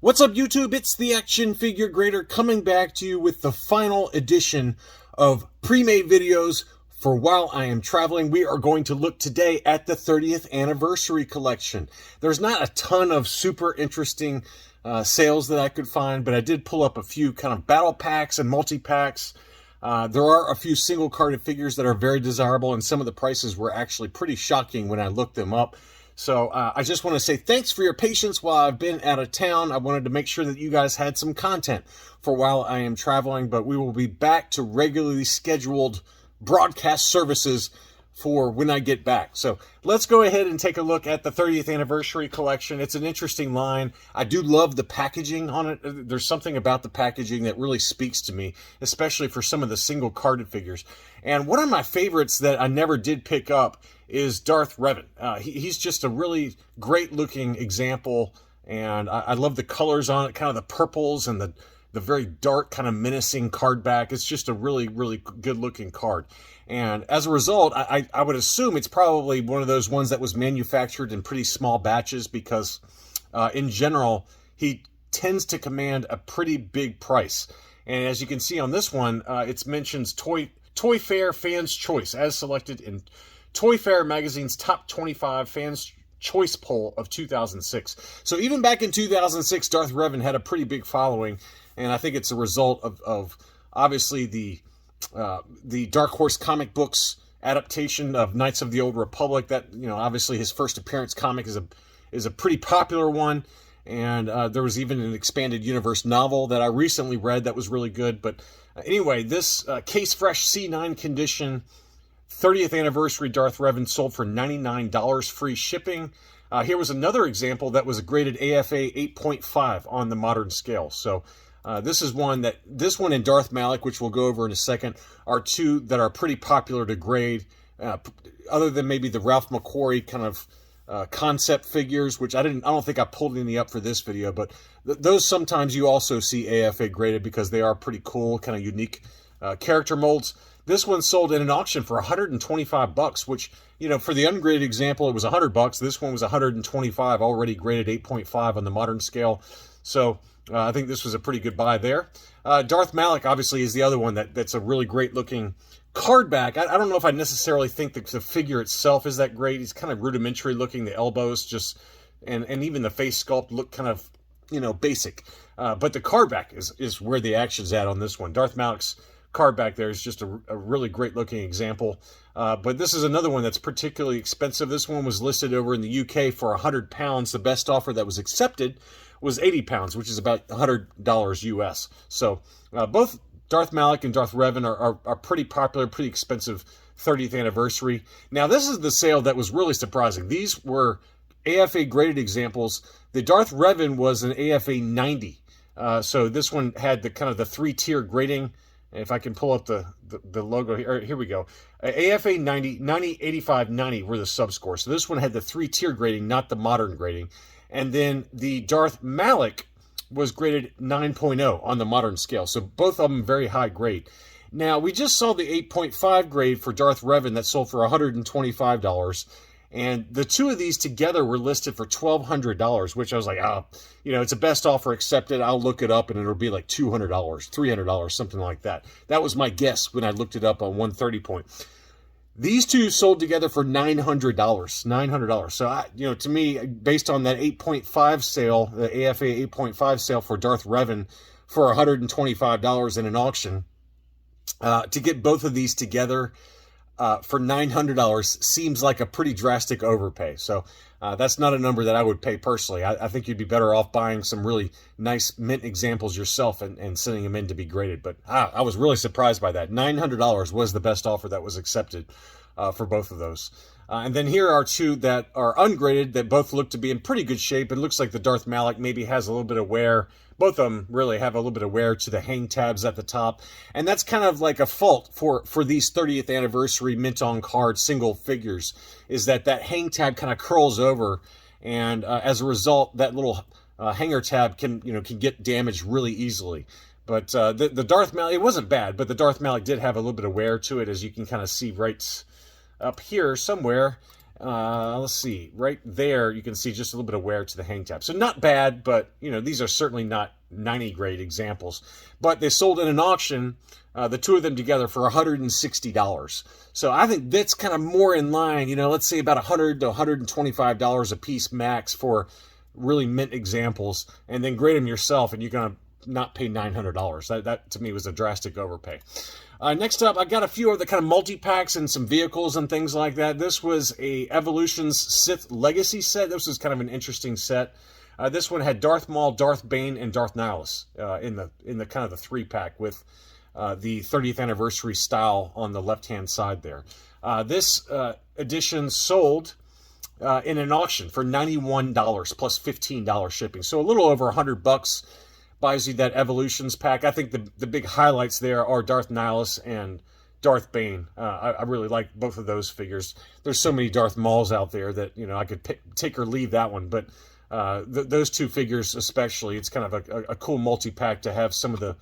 What's up, YouTube? It's the Action Figure Grader coming back to you with the final edition of pre-made videos for while I am traveling. We are going to look today at the 30th anniversary collection. There's not a ton of super interesting sales that I could find, but I did pull up a few kind of battle packs and multi-packs. There are a few single carded figures that are very desirable, and some of the prices were actually pretty shocking when I looked them up. So I just want to say thanks for your patience while I've been out of town. I wanted to make sure that you guys had some content for while I am traveling, but we will be back to regularly scheduled broadcast services for when I get back. So let's go ahead and take a look at the 30th anniversary collection. It's an interesting line. I do love the packaging on it. There's something about the packaging that really speaks to me, especially for some of the single carded figures. And one of my favorites that I never did pick up is Darth Revan. He's just a really great looking example, and I love the colors on it, kind of the purples and the very dark kind of menacing card back. It's just a really, really good looking card. And as a result, I would assume it's probably one of those ones that was manufactured in pretty small batches because in general, he tends to command a pretty big price. And as you can see on this one, it mentions Toy Fair Fans Choice as selected in Toy Fair Magazine's Top 25 Fans Choice Poll of 2006. So even back in 2006, Darth Revan had a pretty big following, and I think it's a result of obviously the Dark Horse comic books adaptation of Knights of the Old Republic. That, you know, obviously his first appearance comic is a pretty popular one, and there was even an expanded universe novel that I recently read that was really good. But anyway, this Case Fresh C9 condition 30th anniversary Darth Revan sold for $99 free shipping. Here was another example that was graded AFA 8.5 on the modern scale. So this one and Darth Malik, which we'll go over in a second, are two that are pretty popular to grade, other than maybe the Ralph McQuarrie kind of concept figures, which I don't think I pulled any up for this video, but those sometimes you also see AFA graded because they are pretty cool, kind of unique character molds. This one sold in an auction for $125, which, you know, for the ungraded example, it was $100. This one was $125, already graded 8.5 on the modern scale. So I think this was a pretty good buy there. Darth Malik, obviously, is the other one that's a really great looking card back. I don't know if I necessarily think that the figure itself is that great. He's kind of rudimentary looking. The elbows just, and even the face sculpt look kind of, you know, basic. But the card back is where the action's at on this one. Darth Malik's card back there is just a really great looking example. But this is another one that's particularly expensive. This one was listed over in the UK for £100. The best offer that was accepted was £80, which is about $100 US. So both Darth Malik and Darth Revan are pretty popular, pretty expensive 30th anniversary. Now, this is the sale that was really surprising. These were AFA graded examples. The Darth Revan was an AFA 90. So this one had the kind of the 3-tier grading. If I can pull up the logo here, here we go. AFA 90, 90, 85, 90 were the subscores. So this one had the 3-tier grading, not the modern grading. And then the Darth Malik was graded 9.0 on the modern scale. So both of them very high grade. Now, we just saw the 8.5 grade for Darth Revan that sold for $125. And the two of these together were listed for $1,200, which I was like, you know, it's a best offer accepted. I'll look it up and it'll be like $200, $300, something like that. That was my guess when I looked it up on 130 Point. These two sold together for $900. So, you know, to me, based on that 8.5 sale, the AFA 8.5 sale for Darth Revan for $125 in an auction, to get both of these together for $900 seems like a pretty drastic overpay. So that's not a number that I would pay personally. I think you'd be better off buying some really nice mint examples yourself and sending them in to be graded. But I was really surprised by that. $900 was the best offer that was accepted for both of those. And then here are two that are ungraded that both look to be in pretty good shape. It looks like the Darth Malik maybe has a little bit of wear. Both of them really have a little bit of wear to the hang tabs at the top. And that's kind of like a fault for these 30th anniversary mint on card single figures, is that hang tab kind of curls over. And as a result, that little hanger tab can get damaged really easily. But the Darth Malik, it wasn't bad, but the Darth Malik did have a little bit of wear to it, as you can kind of see right up here somewhere. let's see, right there you can see just a little bit of wear to the hang tab. So not bad, but you know, these are certainly not 90 grade examples. But they sold in an auction, the two of them together, for $160. So I think that's kind of more in line, you know, let's say about $100 to $125 a piece max for really mint examples, and then grade them yourself, and you're going to not pay $900. That to me was a drastic overpay. Next up, I got a few of the kind of multi-packs and some vehicles and things like that. This was a Evolutions Sith Legacy set. This was kind of an interesting set. This one had Darth Maul, Darth Bane, and Darth Nihilus in the kind of the 3-pack with the 30th anniversary style on the left-hand side there. This edition sold in an auction for $91 plus $15 shipping. So a little over $100 buys you that Evolutions pack. I think the big highlights there are Darth Nihilus and Darth Bane. I really like both of those figures. There's so many Darth Mauls out there that, you know, I could take or leave that one, but those two figures especially, it's kind of a cool multi-pack to have some of the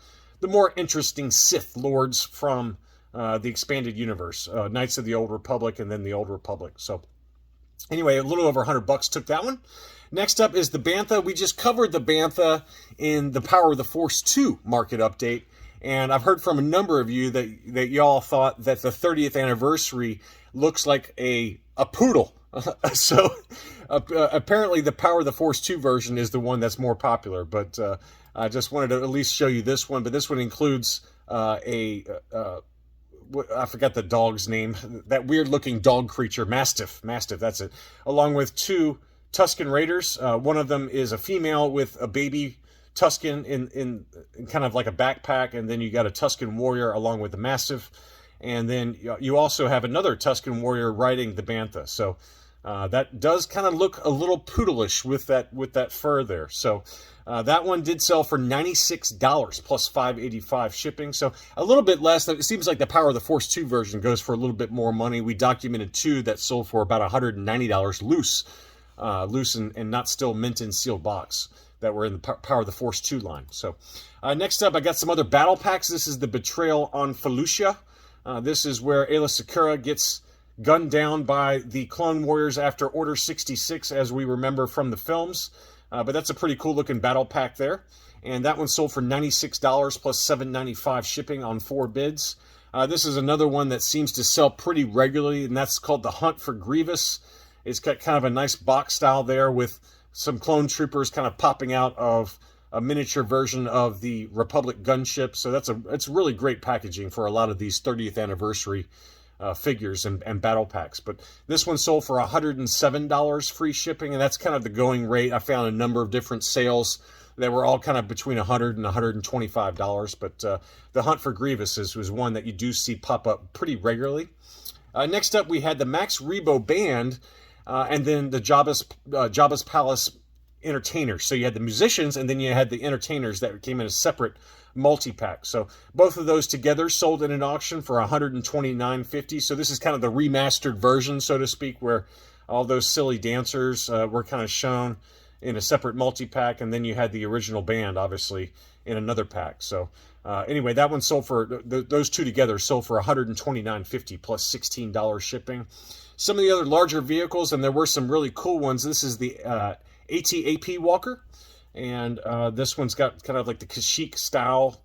more interesting Sith Lords from the expanded universe, Knights of the Old Republic and then the Old Republic. So anyway, a little over $100 took that one. Next up is the Bantha. We just covered the Bantha in the Power of the Force 2 market update, and I've heard from a number of you that y'all thought that the 30th anniversary looks like a poodle. So apparently the Power of the Force 2 version is the one that's more popular, but I just wanted to at least show you this one. But this one includes I forgot the dog's name, that weird-looking dog creature, Mastiff, that's it, along with two Tusken Raiders. One of them is a female with a baby Tusken in kind of like a backpack, and then you got a Tusken Warrior along with the Mastiff, and then you also have another Tusken Warrior riding the Bantha. So that does kind of look a little poodleish with that fur there. So that one did sell for $96 plus $5.85 shipping. So a little bit less. It seems like the Power of the Force 2 version goes for a little bit more money. We documented two that sold for about $190 loose and not still mint and sealed box that were in the Power of the Force 2 line. So next up, I got some other battle packs. This is the Betrayal on Felucia. This is where Aayla Secura gets gunned down by the Clone Warriors after Order 66, as we remember from the films. But that's a pretty cool looking battle pack there. And that one sold for $96 plus $7.95 shipping on 4 bids. This is another one that seems to sell pretty regularly, and that's called the Hunt for Grievous. It's got kind of a nice box style there with some clone troopers kind of popping out of a miniature version of the Republic gunship. So it's really great packaging for a lot of these 30th anniversary figures and battle packs. But this one sold for $107 free shipping, and that's kind of the going rate. I found a number of different sales that were all kind of between $100 and $125. But the Hunt for Grievous was one that you do see pop up pretty regularly. Next up, we had the Max Rebo Band, and then the Jabba's Palace entertainers. So you had the musicians, and then you had the entertainers that came in a separate multi-pack. So both of those together sold in an auction for $129.50. So this is kind of the remastered version, so to speak, where all those silly dancers were kind of shown in a separate multi-pack, and then you had the original band, obviously, in another pack. So anyway, that one sold for, those two together sold for $129.50 plus $16 shipping. Some of the other larger vehicles, and there were some really cool ones. This is the AT-AP Walker, and this one's got kind of like the Kashyyyk style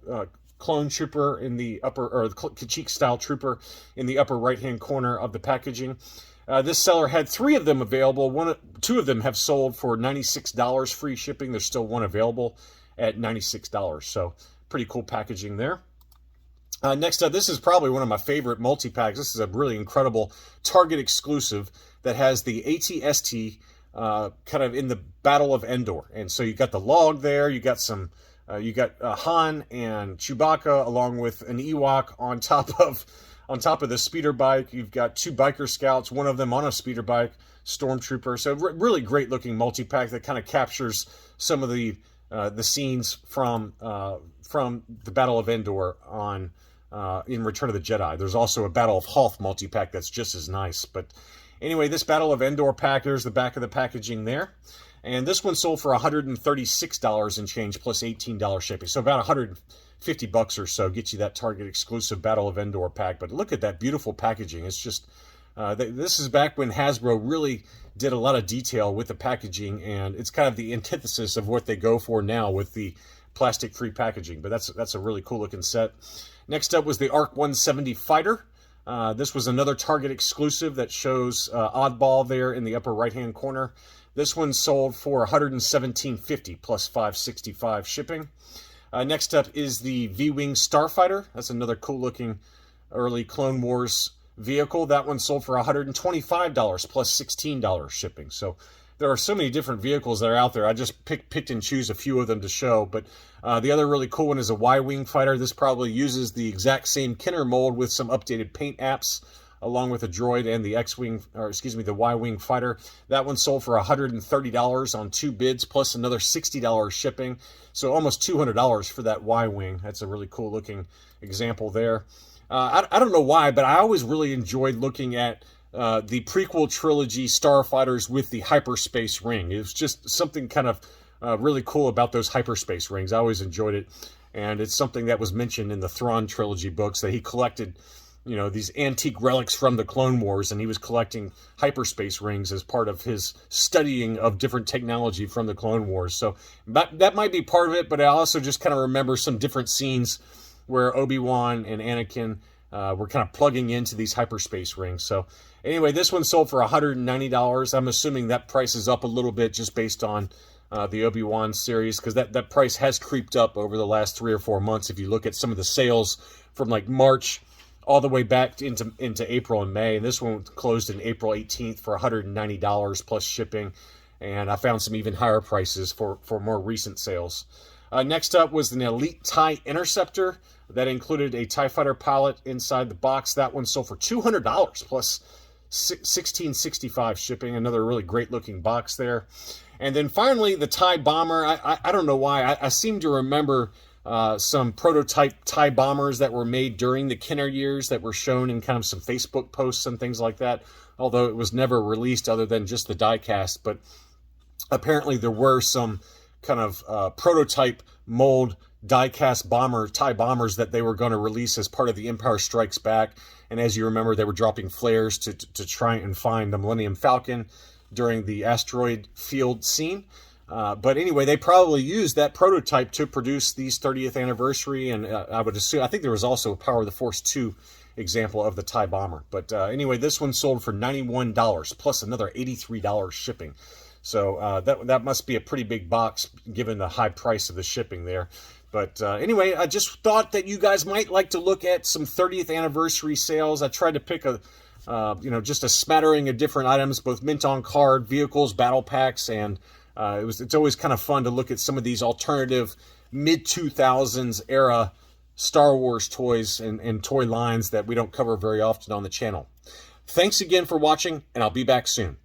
clone trooper in the upper, or the Kashyyyk style trooper in the upper right-hand corner of the packaging. This seller had 3 of them available. 2 of them have sold for $96 free shipping. There's still one available at $96. So pretty cool packaging there. Next up, this is probably one of my favorite multi-packs. This is a really incredible Target exclusive that has the AT-ST kind of in the Battle of Endor. And so you got the log there, you got some, Han and Chewbacca along with an Ewok on top of the speeder bike. You've got 2 biker scouts, one of them on a speeder bike, stormtrooper. So really great looking multi-pack that kind of captures some of the scenes from the Battle of Endor in Return of the Jedi. There's also a Battle of Hoth multi-pack that's just as nice. But anyway, this Battle of Endor pack, there's the back of the packaging there. And this one sold for $136 and change plus $18 shipping. So about $150 or so gets you that Target exclusive Battle of Endor pack. But look at that beautiful packaging. It's just This is back when Hasbro really did a lot of detail with the packaging, and it's kind of the antithesis of what they go for now with the plastic-free packaging. But that's a really cool looking set. Next up was the ARC 170 Fighter. This was another Target exclusive that shows Oddball there in the upper right-hand corner. This one sold for $117.50 plus $5.65 shipping. Next up is the V-Wing Starfighter. That's another cool-looking early Clone Wars vehicle. That one sold for $125 plus $16 shipping. So there are so many different vehicles that are out there. I just picked and choose a few of them to show. But the other really cool one is a Y-Wing fighter. This probably uses the exact same Kenner mold with some updated paint apps, along with the droid and the X-Wing, or excuse me, the Y-Wing fighter. That one sold for $130 on 2 bids, plus another $60 shipping. So almost $200 for that Y-Wing. That's a really cool looking example there. I don't know why, but I always really enjoyed looking at the prequel trilogy starfighters with the hyperspace ring. It was just something kind of really cool about those hyperspace rings. I always enjoyed it, and it's something that was mentioned in the Thrawn trilogy books, that he collected, you know, these antique relics from the Clone Wars, and he was collecting hyperspace rings as part of his studying of different technology from the Clone Wars. So that might be part of it, but I also just kind of remember some different scenes where Obi-Wan and Anakin were kind of plugging into these hyperspace rings. So anyway, this one sold for $190. I'm assuming that price is up a little bit just based on the Obi-Wan series, because that price has creeped up over the last 3 or 4 months. If you look at some of the sales from like March all the way back into April and May. And this one closed in April 18th for $190 plus shipping. And I found some even higher prices for more recent sales. Next up was an Elite TIE Interceptor that included a TIE Fighter pilot inside the box. That one sold for $200 plus $16.65 shipping. Another really great looking box there. And then finally, the TIE Bomber. I don't know why. I seem to remember some prototype TIE Bombers that were made during the Kenner years that were shown in kind of some Facebook posts and things like that, although it was never released other than just the die-cast. But apparently there were some kind of prototype mold die-cast TIE Bombers that they were going to release as part of the Empire Strikes Back. And as you remember, they were dropping flares to try and find the Millennium Falcon during the asteroid field scene. But anyway, they probably used that prototype to produce these 30th anniversary, and I think there was also a Power of the Force 2 example of the TIE Bomber. But anyway, this one sold for $91 plus another $83 shipping. So that must be a pretty big box given the high price of the shipping there. But anyway, I just thought that you guys might like to look at some 30th anniversary sales. I tried to pick just a smattering of different items, both mint on card, vehicles, battle packs, and it's always kind of fun to look at some of these alternative mid-2000s era Star Wars toys and toy lines that we don't cover very often on the channel. Thanks again for watching, and I'll be back soon.